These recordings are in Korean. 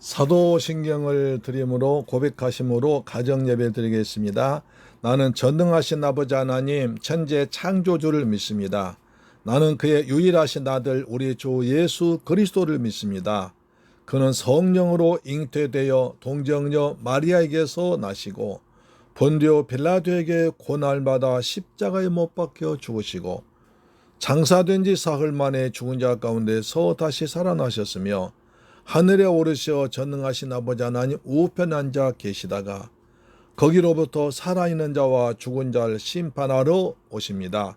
사도신경을 드림으로 고백하심으로 가정예배 드리겠습니다. 나는 전능하신 아버지 하나님 천지의 창조주를 믿습니다. 나는 그의 유일하신 아들 우리 주 예수 그리스도를 믿습니다. 그는 성령으로 잉태되어 동정녀 마리아에게서 나시고 본디오 빌라도에게 고난받아 십자가에 못 박혀 죽으시고 장사된 지 사흘 만에 죽은 자 가운데서 다시 살아나셨으며 하늘에 오르셔 전능하신 아버지 하나님 우편에 앉아 계시다가 거기로부터 살아있는 자와 죽은 자를 심판하러 오십니다.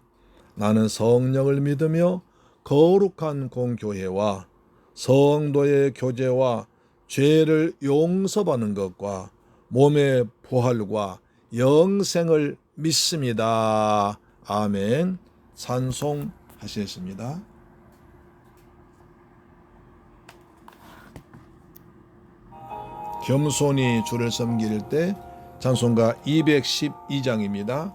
나는 성령을 믿으며 거룩한 공교회와 성도의 교제와 죄를 용서받는 것과 몸의 부활과 영생을 믿습니다. 아멘. 찬송하시겠습니다. 겸손히 주를 섬길 때 찬송가 212장입니다.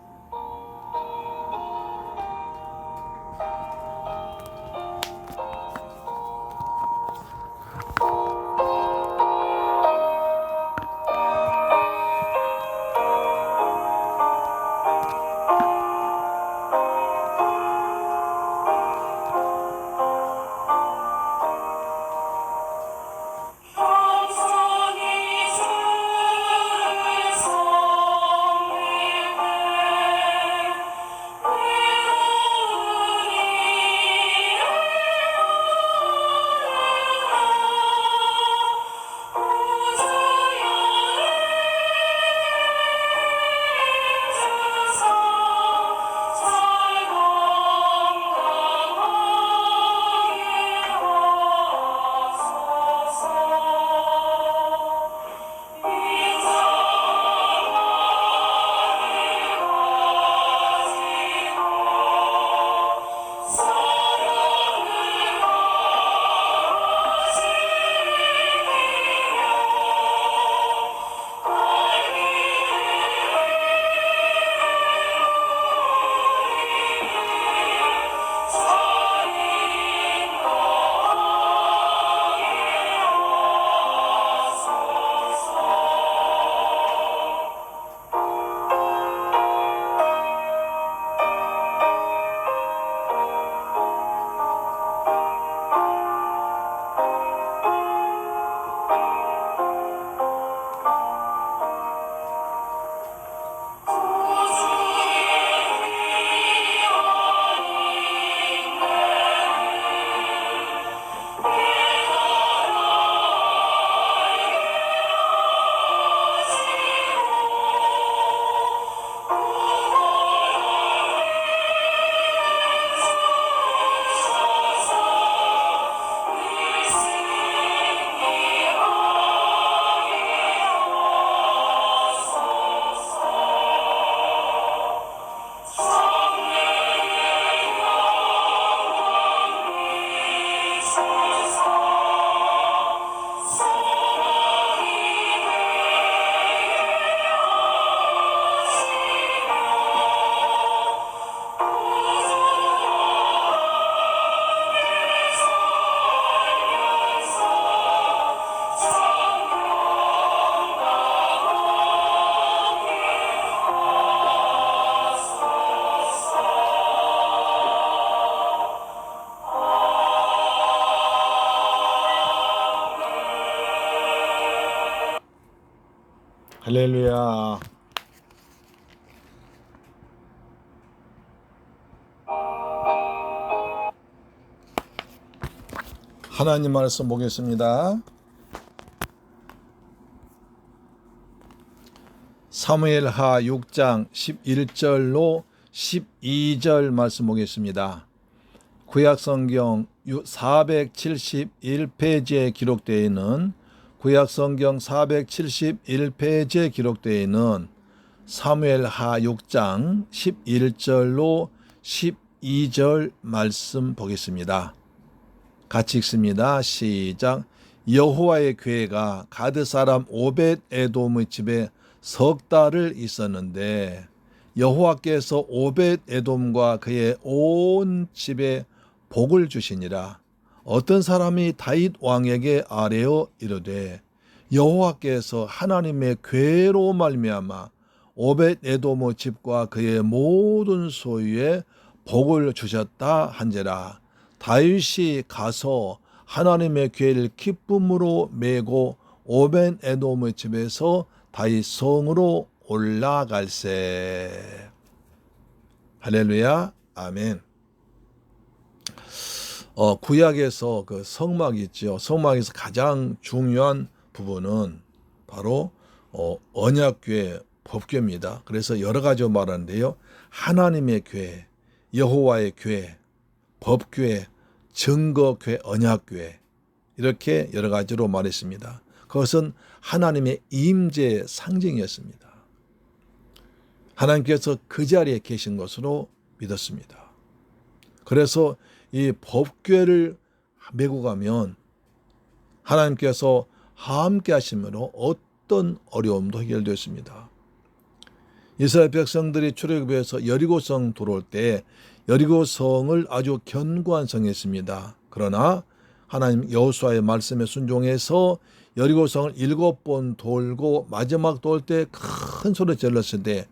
할렐루야. 하나님 말씀 보겠습니다. 사무엘하 6장 11절로 12절 말씀 보겠습니다. 구약성경 471페이지에 기록되어 있는 구약성경 471페이지에 기록되어 있는 사무엘하 6장 11절로 12절 말씀 보겠습니다. 같이 읽습니다. 시작. 여호와의 궤가 가드 사람 오벳 에돔의 집에 석 달을 있었는데 여호와께서 오벳 에돔과 그의 온 집에 복을 주시니라. 어떤 사람이 다윗 왕에게 아뢰어 이르되 여호와께서 하나님의 괴로 말미암아 오벳에돔의 집과 그의 모든 소유에 복을 주셨다 한지라. 다윗이 가서 하나님의 괴를 기쁨으로 메고 오벳에돔의 집에서 다윗 성으로 올라갈세. 할렐루야, 아멘. 구약에서 그 성막이 있죠. 성막에서 가장 중요한 부분은 바로 언약궤, 법궤입니다. 그래서 여러 가지로 말하는데요. 하나님의 궤, 여호와의 궤, 법궤, 증거궤, 언약궤, 이렇게 여러 가지로 말했습니다. 그것은 하나님의 임재의 상징이었습니다. 하나님께서 그 자리에 계신 것으로 믿었습니다. 그래서 이 법궤를 메고 가면 하나님께서 함께 하심으로 어떤 어려움도 해결되었습니다. 이스라엘 백성들이 출애굽에서 여리고성 들어올 때 여리고성을 아주 견고한 성이었습니다. 그러나 하나님 여호수아의 말씀에 순종해서 여리고성을 7번 돌고 마지막 돌 때 큰 소리 질렀을 때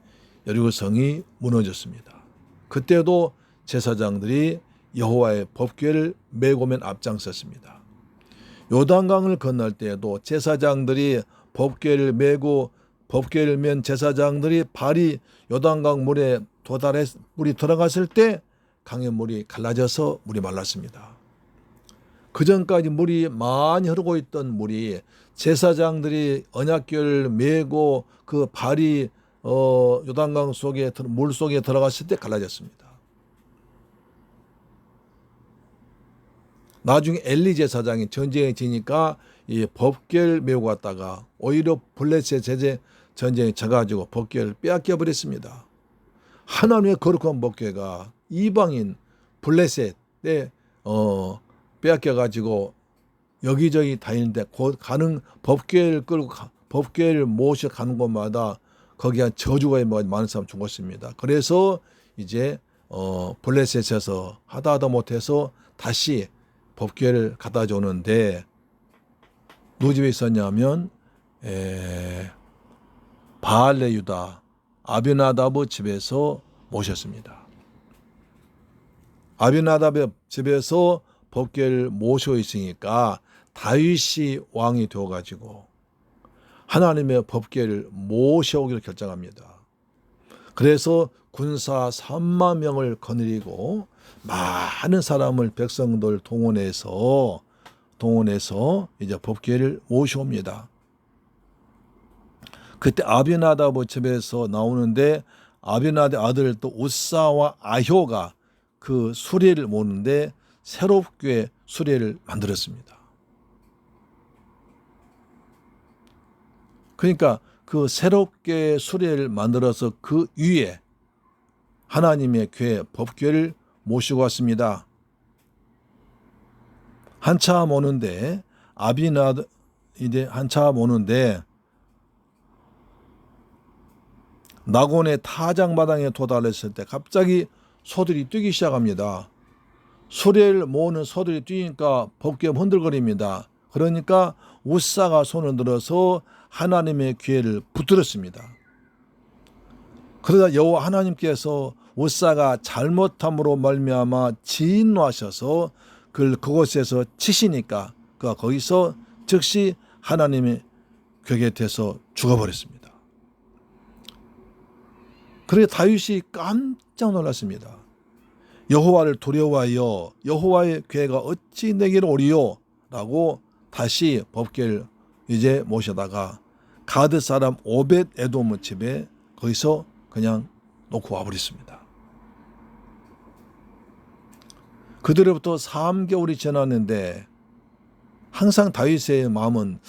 여리고성이 무너졌습니다. 그때도 제사장들이 여호와의 법궤를 메고 맨 앞장섰습니다. 요단강을 건널 때에도 제사장들이 법궤를 메고 법궤를 맨 제사장들이 발이 요단강 물에 물이 들어갔을 때 강의 물이 갈라져서 물이 말랐습니다. 그 전까지 물이 많이 흐르고 있던 물이 제사장들이 언약궤를 메고 그 발이 요단강 속에 물 속에 들어갔을 때 갈라졌습니다. 나중에 엘리 제사장이 전쟁에 지니까 이 법궤를 메고 갔다가 오히려 블레셋 전쟁에 져가지고 법궤를 빼앗겨 버렸습니다. 하나님의 거룩한 법궤가 이방인 블레셋에 빼앗겨가지고 여기저기 다니는데 곧 가는 법궤를 끌고 법궤를 모셔 가는 곳마다 거기에 저주가 많은 사람 죽었습니다. 그래서 이제 블레셋에서 하다 못해서 다시 법궤를 갖다 주는데 누구 집에 있었냐면 바알레 유다 아비나답의 집에서 모셨습니다. 아비나답의 집에서 법궤를 모셔 있으니까 다윗이 왕이 되어가지고 하나님의 법궤를 모셔오기를 결정합니다. 그래서 군사 3만 명을 거느리고 많은 사람을 백성들 동원해서 이제 법궤를 모셔옵니다. 그때 아비나답의 집에서 나오는데 아비나답의 아들 또 우사와 아효가 그 수레를 모는데 새롭게 수레를 만들었습니다. 그러니까 그 새롭게 수레를 만들어서 그 위에 하나님의 궤, 법궤를 모시고 왔습니다. 한참 오는데 이제 한참 오는데 낙원의 타작마당에 도달했을 때 갑자기 소들이 뛰기 시작합니다. 수레를 모으는 소들이 뛰니까 법궤가 흔들거립니다. 그러니까 우사가 손을 들어서 하나님의 궤를 붙들었습니다. 그러다 여호와 하나님께서 우사가 잘못함으로 말미암아 진노하셔서 그곳에서 치시니까 그가 거기서 즉시 하나님의 궤 곁에서 죽어버렸습니다. 그래서 다윗이 깜짝 놀랐습니다. 여호와를 두려워하여 여호와의 궤가 어찌 내게로 오리요? 라고 다시 법궤를 이제 모셔다가 가드 사람 오벳에돔의 집에 거기서 그냥 놓고 와버렸습니다. 그들로부터 3개월이 지났는데 항상 다윗의 마음은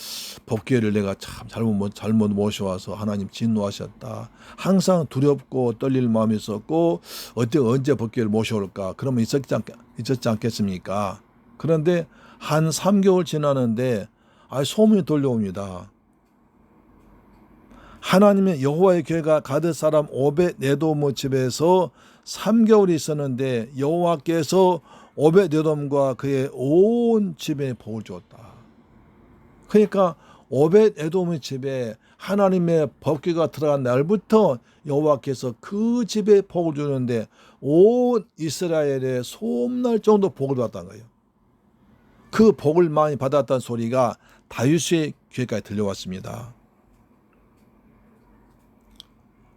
법궤를 내가 참 잘못 모셔와서 하나님 진노하셨다. 항상 두렵고 떨릴 마음이 있었고 언제 법궤를 모셔올까? 그러면 있었지 않겠습니까? 그런데 한 3개월 지나는데 소문이 들려옵니다. 하나님의 여호와의 궤가 가드 사람 오벳에돔의 집에서 3개월이 있었는데 여호와께서 오벳에돔과 그의 온 집에 복을 주었다. 그러니까 오벳 에돔의 집에 하나님의 법궤가 들어간 날부터 여호와께서 그 집에 복을 주는데 온 이스라엘에 소문날 정도 복을 받았다는 거예요. 그 복을 많이 받았다는 소리가 다윗의 귀에까지 들려왔습니다.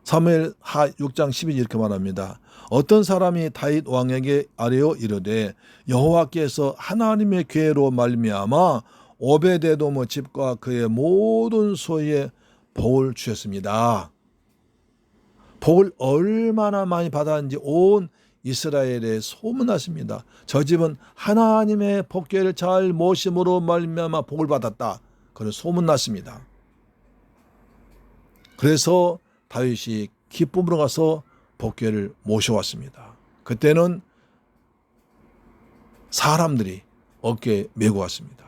사무엘하 6장 12절 이렇게 말합니다. 어떤 사람이 다윗 왕에게 아뢰어 이르되 여호와께서 하나님의 괴로 말미암아 오베데돔의 집과 그의 모든 소유에 복을 주셨습니다. 복을 얼마나 많이 받았는지 온 이스라엘에 소문났습니다. 저 집은 하나님의 법궤를 잘 모심으로 말미암아 복을 받았다. 그런 소문났습니다. 그래서 다윗이 기쁨으로 가서 법궤를 모셔왔습니다. 그때는 사람들이 어깨에 메고 왔습니다.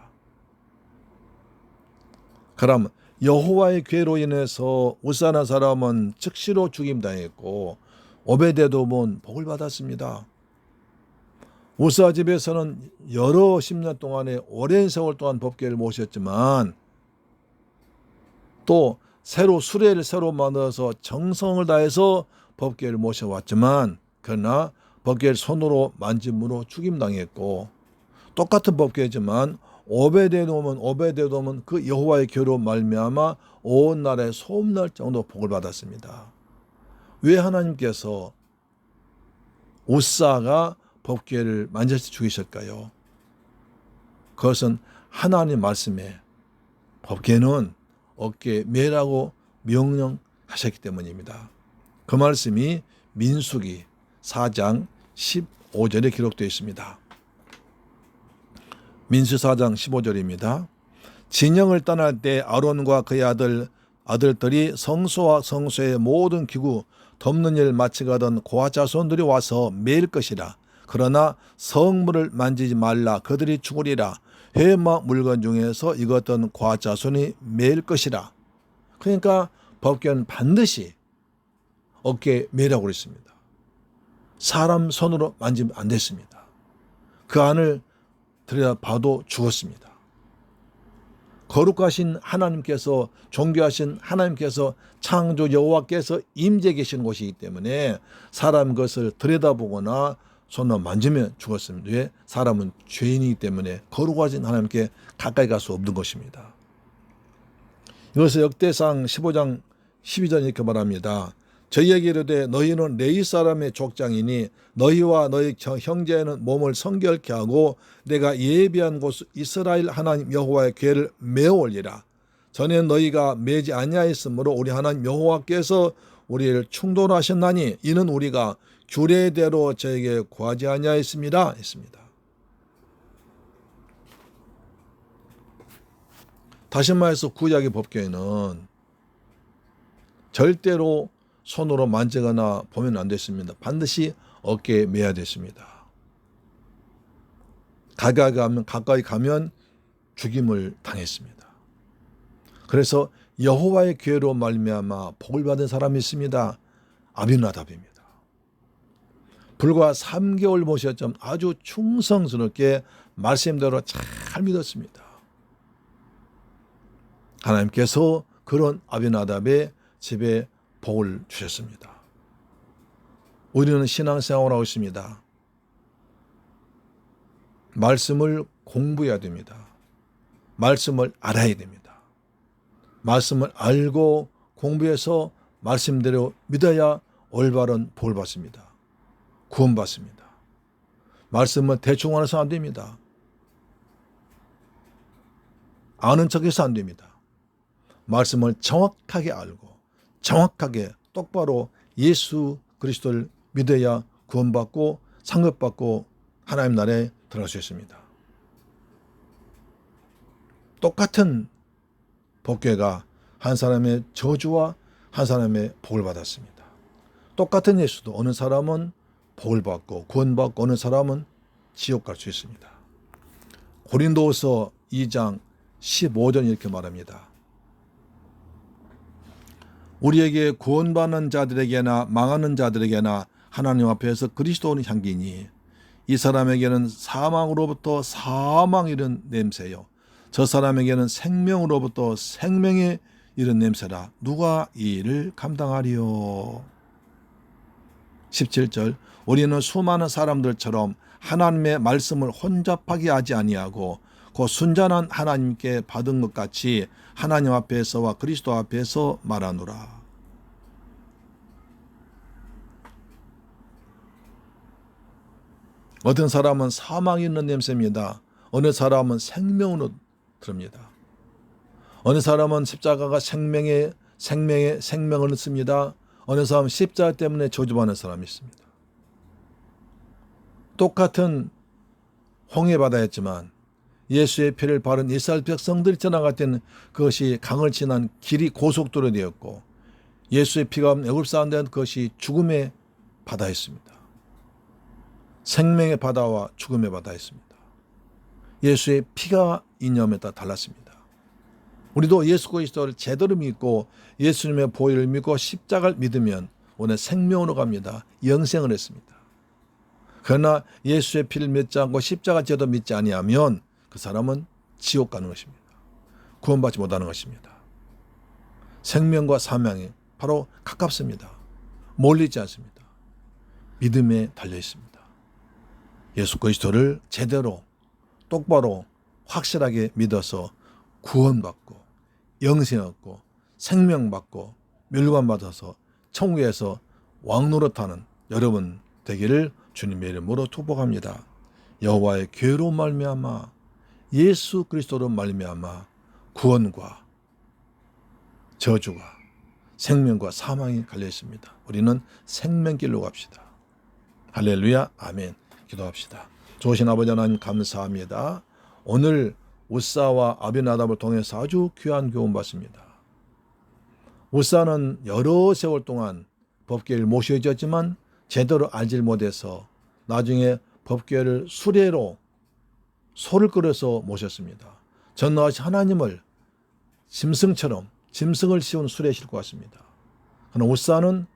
그럼 여호와의 궤로 인해서 우사라는 사람은 즉시로 죽임당했고 오베데돔은 복을 받았습니다. 우사 집에서는 여러 10년 동안에 오랜 세월 동안 법궤를 모셨지만 또 수레를 새로 만들어서 정성을 다해서 법궤를 모셔왔지만 그러나 법궤를 손으로 만짐으로 죽임당했고 똑같은 법궤지만 오베데돔은 그 여호와의 궤로 말미암아 온 나라에 소문날 정도 복을 받았습니다. 왜 하나님께서 우사가 법궤를 만져서 죽이셨을까요? 그것은 하나님 말씀에 법궤는 어깨에 매라고 명령하셨기 때문입니다. 그 말씀이 민수기 4장 15절에 기록되어 있습니다. 민수 4장 15절입니다. 진영을 떠날 때 아론과 그의 아들들이 성소와 성소의 모든 기구 덮는 일 마치가던 고아 자손들이 와서 매일 것이라. 그러나 성물을 만지지 말라. 그들이 죽으리라. 회막 물건 중에서 익었던 고아 자손이 매일 것이라. 그러니까 법궤는 반드시 어깨에 매라고 그랬습니다. 사람 손으로 만지면 안 됐습니다. 그 안을 들여다봐도 죽었습니다. 거룩하신 하나님께서 존귀하신 하나님께서 창조 여호와께서 임재 계시는 곳이기 때문에 사람 것을 들여다보거나 손으로 만지면 죽었습니다. 왜? 사람은 죄인이기 때문에 거룩하신 하나님께 가까이 갈 수 없는 것입니다. 이것을 역대상 15장 12절 이렇게 말합니다. 저희에게 이르되 너희는 레위 사람의 족장이니 너희와 너희 형제는 몸을 성결케 하고 내가 예비한 곳 이스라엘 하나님 여호와의 궤를 메어 올리라. 전에 너희가 매지 아니하였으므로 우리 하나님 여호와께서 우리를 충돌하셨나니 이는 우리가 규례대로 저에게 구하지 아니하였습니다 했습니다. 다시 말해서 구약의 법궤는 절대로 손으로 만지거나 보면 안 됐습니다. 반드시 어깨에 매야 됐습니다. 가까이 가면 죽임을 당했습니다. 그래서 여호와의 궤로 말미암아 복을 받은 사람이 있습니다. 아비나답입니다. 불과 3개월 모셨지만 아주 충성스럽게 말씀대로 잘 믿었습니다. 하나님께서 그런 아비나답의 집에 복을 주셨습니다. 우리는 신앙생활을 하고 있습니다. 말씀을 공부해야 됩니다. 말씀을 알아야 됩니다. 말씀을 알고 공부해서 말씀대로 믿어야 올바른 복을 받습니다. 구원받습니다. 말씀은 대충 알아서 안 됩니다. 아는 척해서 안 됩니다. 말씀을 정확하게 알고 정확하게 똑바로 예수 그리스도를 믿어야 구원받고 상급받고 하나님 나라에 들어갈 수 있습니다. 똑같은 법궤가 한 사람의 저주와 한 사람의 복을 받았습니다. 똑같은 예수도 어느 사람은 복을 받고 구원받고 어느 사람은 지옥 갈 수 있습니다. 고린도후서 2장 15절 이렇게 말합니다. 우리에게 구원받는 자들에게나 망하는 자들에게나 하나님 앞에서 그리스도는 향기니 이 사람에게는 사망으로부터 사망 이른 냄새요 저 사람에게는 생명으로부터 생명의 이른 냄새라. 누가 이 일을 감당하리요. 17절 우리는 수많은 사람들처럼 하나님의 말씀을 혼잡하게 하지 아니하고 그 순전한 하나님께 받은 것 같이 하나님 앞에서와 그리스도 앞에서 말하노라. 어떤 사람은 사망이 있는 냄새입니다. 어느 사람은 생명으로 들립니다. 어느 사람은 십자가가 생명을 얻습니다. 어느 사람은 십자가 때문에 저주받는 사람이 있습니다. 똑같은 홍해바다였지만 예수의 피를 바른 이스라엘 백성들이 지나갈 때는 그것이 강을 지난 길이 고속도로 되었고 예수의 피가 없는 애굽 사람들은 그것이 죽음의 바다였습니다. 생명의 바다와 죽음의 바다였습니다. 예수의 피가 이념에 따라 달랐습니다. 우리도 예수 그리스도를 제대로 믿고 예수님의 보혈을 믿고 십자가를 믿으면 오늘 생명으로 갑니다. 영생을 했습니다. 그러나 예수의 피를 믿지 않고 십자가 제도 믿지 아니하면 그 사람은 지옥 가는 것입니다. 구원받지 못하는 것입니다. 생명과 사망이 바로 가깝습니다. 멀리 있지 않습니다. 믿음에 달려 있습니다. 예수 그리스도를 제대로 똑바로 확실하게 믿어서 구원받고 영생 얻고 생명받고 멸관받아서 천국에서 왕노릇하는 여러분 되기를 주님의 이름으로 축복합니다. 여호와의 교회로 말미암아 예수 그리스도로 말미암아 구원과 저주가 생명과 사망이 갈려 있습니다. 우리는 생명길로 갑시다. 할렐루야. 아멘. 기도합시다. 좋으신 아버지 하나님 감사합니다. 오늘 우사와 아비나답을 통해서 아주 귀한 교훈 받습니다. 우사는 여러 세월 동안 법궤를 모셔졌지만 제대로 알질 못해서 나중에 법궤를 수레로 소를 끌어서 모셨습니다. 전능하신 하나님을 짐승을 씌운 수레에 싣고 왔습니다. 그러나 우사는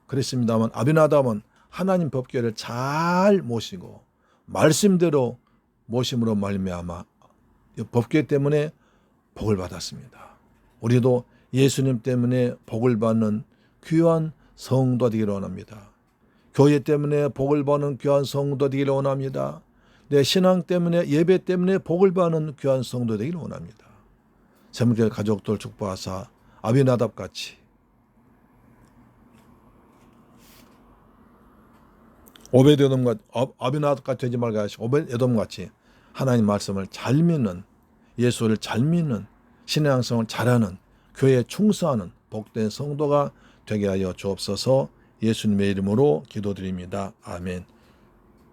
그랬습니다만 아비나답은 하나님 법궤를 잘 모시고 말씀대로 모심으로 말미암아 법궤 때문에 복을 받았습니다. 우리도 예수님 때문에 복을 받는 귀한 성도 되기를 원합니다. 교회 때문에 복을 받는 귀한 성도 되기를 원합니다. 내 신앙 때문에 예배 때문에 복을 받는 귀한 성도 되기를 원합니다. 세문교회 가족들 축복하사 아비나답같이 아비나답같이 되지 말고 하시고 오벳에돔같이 하나님 말씀을 잘 믿는 예수를 잘 믿는 신앙생활을 잘하는 교회에 충성하는 복된 성도가 되게 하여 주옵소서. 예수님의 이름으로 기도드립니다. 아멘.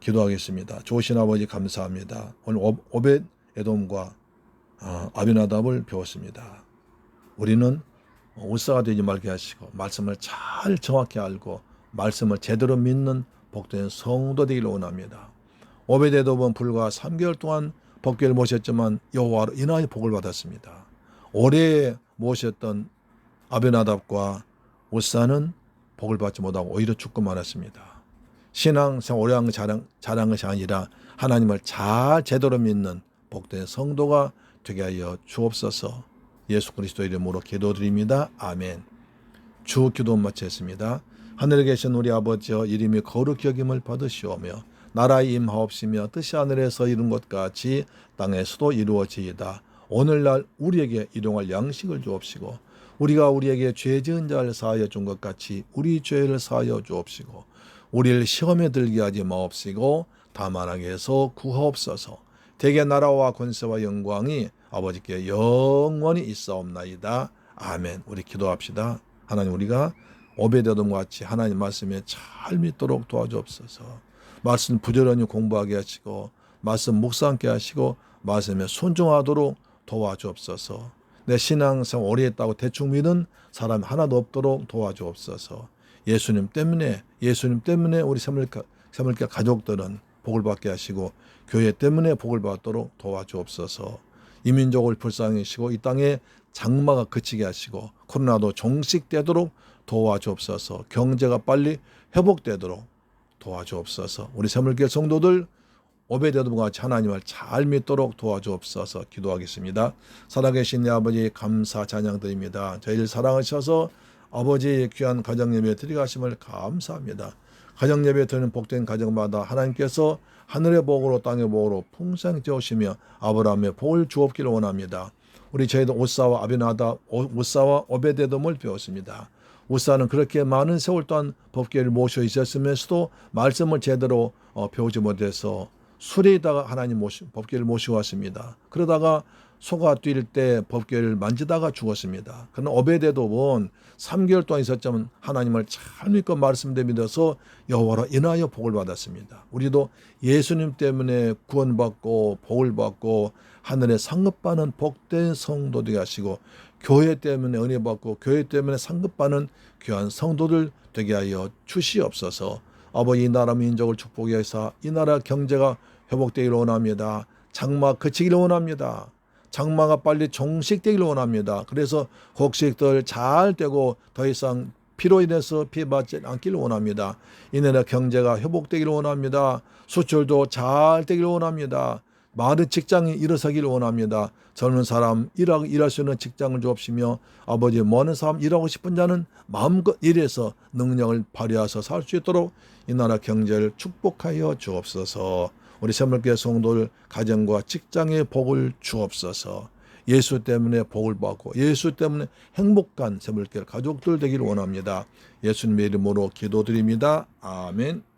기도하겠습니다. 좋으신 아버지 감사합니다. 오늘 오벳에돔과 아비나답을 배웠습니다. 우리는 우사가 되지 말게 하시고 말씀을 잘 정확히 알고 말씀을 제대로 믿는 복된 성도 되기를 원합니다. 오벳에돔은 불과 3개월 동안 법궤를 모셨지만 여호와로 인하여 복을 받았습니다. 오래 모셨던 아비나답과 우사는 복을 받지 못하고 오히려 죽고만 했습니다. 신앙생활 오래 한 잘한 것이 아니라 하나님을 잘 제대로 믿는 복된 성도가 되게 하여 주옵소서. 예수 그리스도 이름으로 기도드립니다. 아멘. 주 기도 마치겠습니다. 하늘에 계신 우리 아버지여 이름이 거룩히 여김을 받으시오며 나라의 임하옵시며 뜻이 하늘에서 이룬 것 같이 땅에서도 이루어지이다. 오늘날 우리에게 일용할 양식을 주옵시고 우리가 우리에게 죄 지은 자를 사하여 준 것 같이 우리 죄를 사하여 주옵시고 우리를 시험에 들게 하지 마옵시고 다만 악에서 구하옵소서. 대개 나라와 권세와 영광이 아버지께 영원히 있사옵나이다. 아멘. 우리 기도합시다. 하나님 우리가 오벳에돔과 같이 하나님 말씀에 잘 믿도록 도와주옵소서. 말씀 부지런히 공부하게 하시고 말씀 묵상하게 하시고 말씀에 순종하도록 도와주옵소서. 내 신앙생활 오래 했다고 대충 믿은 사람 하나도 없도록 도와주옵소서. 예수님 때문에 우리 새물교 가족들은 복을 받게 하시고 교회 때문에 복을 받도록 도와주옵소서. 이 민족을 불쌍히 하시고 이 땅에 장마가 그치게 하시고 코로나도 종식되도록 도와주옵소서. 경제가 빨리 회복되도록 도와주옵소서. 우리 새물교 성도들 오베데돔과 같이 하나님을 잘 믿도록 도와주옵소서. 기도하겠습니다. 살아계신 내 아버지 감사 찬양드립니다. 저희를 사랑하셔서 아버지의 귀한 가정예배 드리가심을 감사합니다. 가정예배 드리는 복된 가정마다 하나님께서 하늘의 복으로 땅의 복으로 풍성히 채우시며 아브라함의 복을 주옵기를 원합니다. 우리 저희도 우사와 아비나답, 우사와 오베데돔을 배웠습니다. 우사는 그렇게 많은 세월 동안 법궤를 모셔 있었으면서도 말씀을 제대로 배우지 못해서 수레에다가 하나님 법궤를 모시고 왔습니다. 그러다가 소가 뛸 때 법궤를 만지다가 죽었습니다. 그러나 오베데돔은 3개월 동안 있었지만 하나님을 잘 믿고 말씀대 믿어서 여호와로 인하여 복을 받았습니다. 우리도 예수님 때문에 구원받고 복을 받고 하늘에 상급받는 복된 성도 되게 하시고 교회 때문에 은혜 받고 교회 때문에 상급받는 귀한 성도들 되게 하여 주시옵소서. 아버지 이 나라 민족을 축복해 하사 이 나라 경제가 회복되기를 원합니다. 장마 그치기를 원합니다. 장마가 빨리 종식되기를 원합니다. 그래서 곡식들 잘 되고 더 이상 피로 인해서 피해받지 않기를 원합니다. 이 나라 경제가 회복되기를 원합니다. 수출도 잘 되기를 원합니다. 많은 직장이 일어서기를 원합니다. 젊은 사람 일할 수 있는 직장을 주옵시며 아버지 많은 사람 일하고 싶은 자는 마음껏 일해서 능력을 발휘해서 살 수 있도록 이 나라 경제를 축복하여 주옵소서. 우리 새물교회 성도들 가정과 직장의 복을 주옵소서. 예수 때문에 복을 받고 예수 때문에 행복한 새물교회 가족들 되기를 원합니다. 예수님의 이름으로 기도드립니다. 아멘.